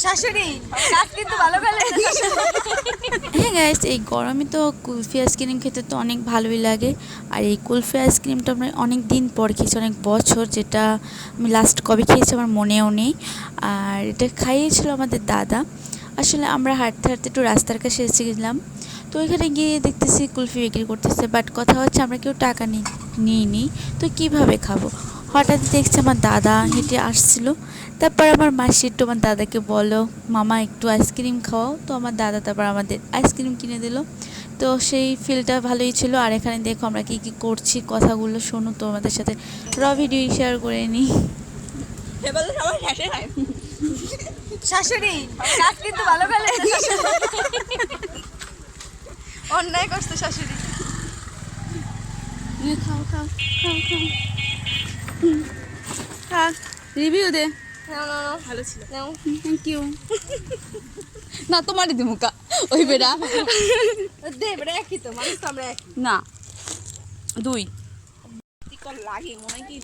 শাশুড়ি কাজ কিন্তু ভালো করে। হ্যাঁ গাইস, এই গরমে তো কুলফি আইসক্রিম খেতে তো অনেক ভালোই লাগে। আর এই কুলফি আইসক্রিমটা আমরা অনেক দিন পর খেয়েছি, অনেক বছর, যেটা আমি লাস্ট কবে খেয়েছি আমার মনেও নেই। আর এটা খাইয়েছিল আমাদের দাদা। আসলে আমরা হাঁটতে হাঁটতে একটু রাস্তার কাছে এসে গেলাম, তো ওইখানে গিয়ে দেখতেছি কুলফি বিক্রি করতেছে, বাট কথা হচ্ছে আমরা কেউ টাকা নিইনি, তো কিভাবে খাবো। হঠাৎ দেখছি আমার দাদা হেঁটে আসছিল। তারপর আমার মাসি একটু আমার দাদাকে বলো, মামা একটু আইসক্রিম খাওয়াও, তো আমার দাদা তারপর আমাদের আইসক্রিম কিনে দিল। তো সেই ফিলটা ভালোই ছিল। আর এখানে দেখো আমরা কী কী করছি, কথাগুলো শোনো, তো আমাদের সাথে ভিডিও শেয়ার করে নিই। এবার তো সবাই শেষে খায়। শাশুড়ি কাজ কিন্তু ভালো করে। অন্যায় করছে শাশুড়ি। খাও খাও খাও খাও, খা, রিভিউ দে। ভালো ছিল। Thank you. না তোমারই দিমুকা ওই বেড়া। দে এবারে একই তো, মানুষ তো আমরা একই। না, দুই। লাগে মনে হয় কি